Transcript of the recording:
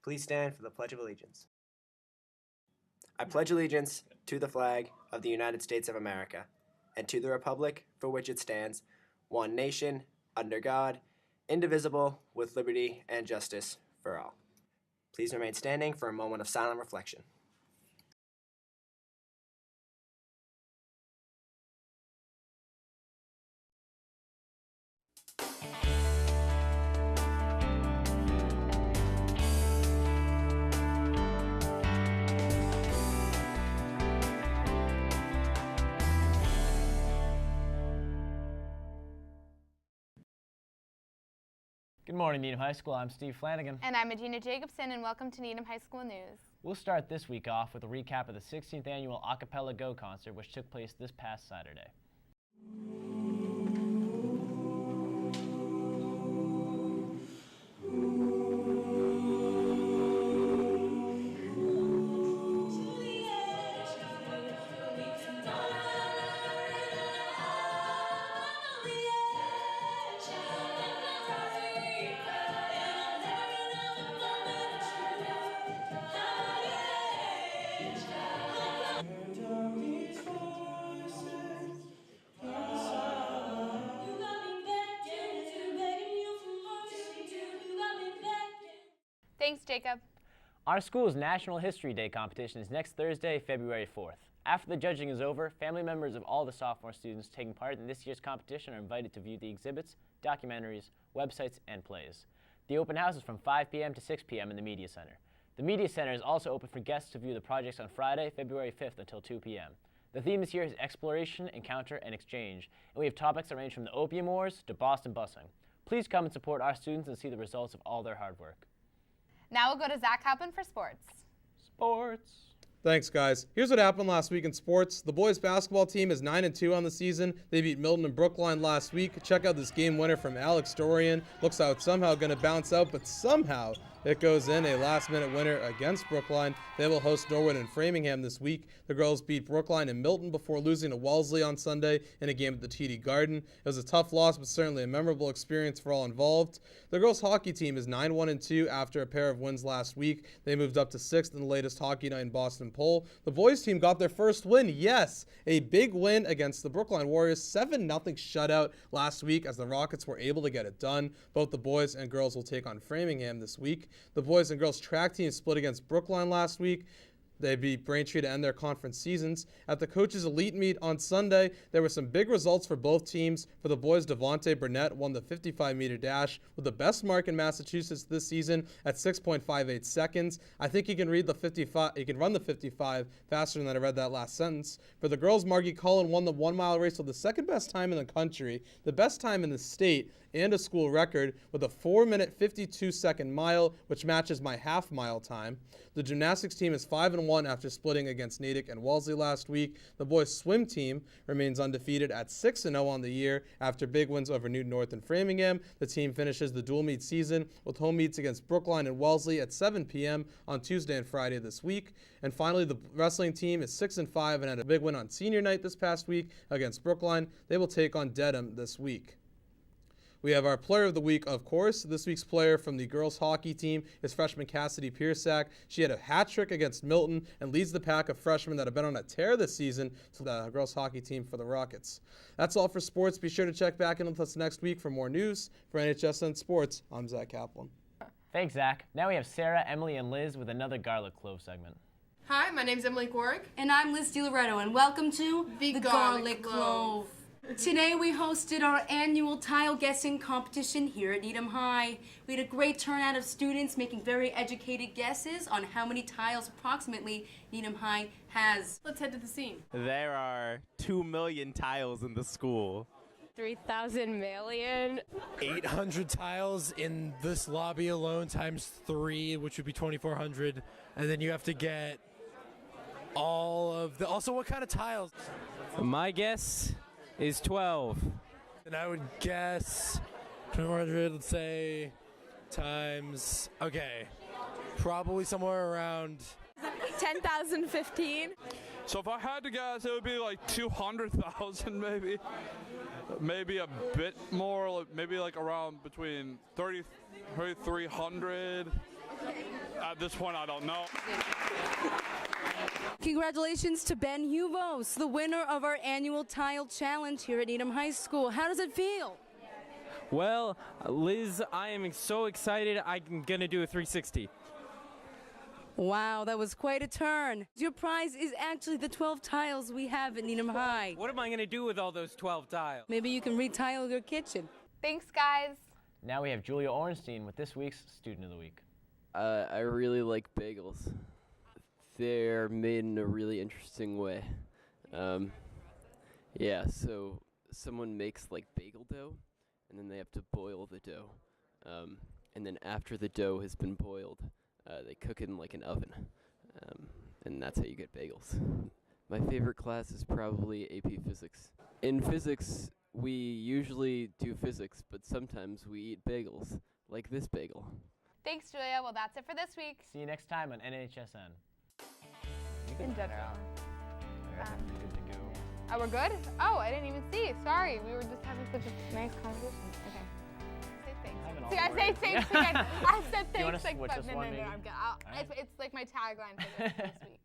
Please stand for the Pledge of Allegiance. I pledge allegiance to the flag of the United States of America and to the republic for which it stands, one nation, under God, indivisible, with liberty and justice for all. Please remain standing for a moment of silent reflection. Good morning, Needham High School. I'm Steve Flanagan. And I'm Adina Jacobson, and welcome to Needham High School News. We'll start this week off with a recap of the 16th Annual Acapella Go concert, which took place this past Saturday. Thanks, Jacob. Our school's National History Day competition is next Thursday, February 4th. After the judging is over, family members of all the sophomore students taking part in this year's competition are invited to view the exhibits, documentaries, websites, and plays. The open house is from 5 p.m. to 6 p.m. in the Media Center. The Media Center is also open for guests to view the projects on Friday, February 5th until 2 p.m. The theme this year is exploration, encounter, and exchange, and we have topics that range from the Opium Wars to Boston busing. Please come and support our students and see the results of all their hard work. Now we'll go to Zach Halpin for sports. Sports. Thanks, guys. Here's what happened last week in sports. The boys basketball team is 9-2 on the season. They beat Milton and Brookline last week. Check out this game winner from Alex Dorian. Looks like it's somehow going to bounce out, but somehow it goes in, a last-minute winner against Brookline. They will host Norwood and Framingham this week. The girls beat Brookline and Milton before losing to Wellesley on Sunday in a game at the TD Garden. It was a tough loss, but certainly a memorable experience for all involved. The girls hockey team is 9-1-2 after a pair of wins last week. They moved up to 6th in the latest Hockey Night in Boston poll. The boys team got their first win. Yes, a big win against the Brookline Warriors. 7-0 shutout last week as the Rockets were able to get it done. Both the boys and girls will take on Framingham this week. The boys and girls track team split against Brookline last week. They beat Braintree to end their conference seasons. At the Coaches Elite Meet on Sunday, there were some big results for both teams. For the boys, Devontae Burnett won the 55-meter dash with the best mark in Massachusetts this season at 6.58 seconds. I think he can run the 55 faster than I read that last sentence. For the girls, Margie Cullen won the 1-mile race with the second best time in the country, the best time in the state, and a school record with a 4-minute 52-second mile, which matches my half-mile time. The gymnastics team is 5-1 after splitting against Natick and Wellesley last week. The boys' swim team remains undefeated at 6-0 on the year after big wins over Newton North and Framingham. The team finishes the dual meet season with home meets against Brookline and Wellesley at 7 p.m. on Tuesday and Friday this week. And finally, the wrestling team is 6-5 and had a big win on senior night this past week against Brookline. They will take on Dedham this week. We have our player of the week, of course. This week's player from the girls hockey team is freshman Cassidy Piersack. She had a hat trick against Milton and leads the pack of freshmen that have been on a tear this season to the girls hockey team for the Rockets. That's all for sports. Be sure to check back in with us next week for more news. For NHSN Sports, I'm Zach Kaplan. Thanks, Zach. Now we have Sarah, Emily, and Liz with another Garlic Clove segment. Hi, my name's Emily Warwick. And I'm Liz DiLoretto, and welcome to The Garlic Clove. Today we hosted our annual tile guessing competition here at Needham High. We had a great turnout of students making very educated guesses on how many tiles approximately Needham High has. Let's head to the scene. There are 2 million tiles in the school. 3,000 million. 800 tiles in this lobby alone times 3, which would be 2,400. And then you have to get all of the... Also, what kind of tiles? My guess is 12. And I would guess 2,400, let's say, times... Okay. Probably somewhere around... 10,015. So if I had to guess, it would be like 200,000 maybe. Maybe a bit more, maybe like around between 3,300. At this point, I don't know. Congratulations to Ben Huvos, the winner of our annual Tile Challenge here at Needham High School. How does it feel? Well, Liz, I am so excited. I'm going to do a 360. Wow, that was quite a turn. Your prize is actually the 12 tiles we have at Needham High. What am I going to do with all those 12 tiles? Maybe you can retile your kitchen. Thanks, guys. Now we have Julia Orenstein with this week's Student of the Week. I really like bagels. They're made in a really interesting way. Yeah, so someone makes like bagel dough, and then they have to boil the dough. And then after the dough has been boiled, they cook it in like an oven. And that's how you get bagels. My favorite class is probably AP Physics. In physics, we usually do physics, but sometimes we eat bagels, like this bagel. Thanks, Julia. Well, that's it for this week. See you next time on NHSN. In general. Good to go. Oh, we're good? Oh, I didn't even see. Sorry. We were just having such a nice conversation. Okay. Say thanks. See, I say thanks again. I said You wanna thanks like, switch but this no, one, no, maybe? I'm good. It's like my tagline for this week.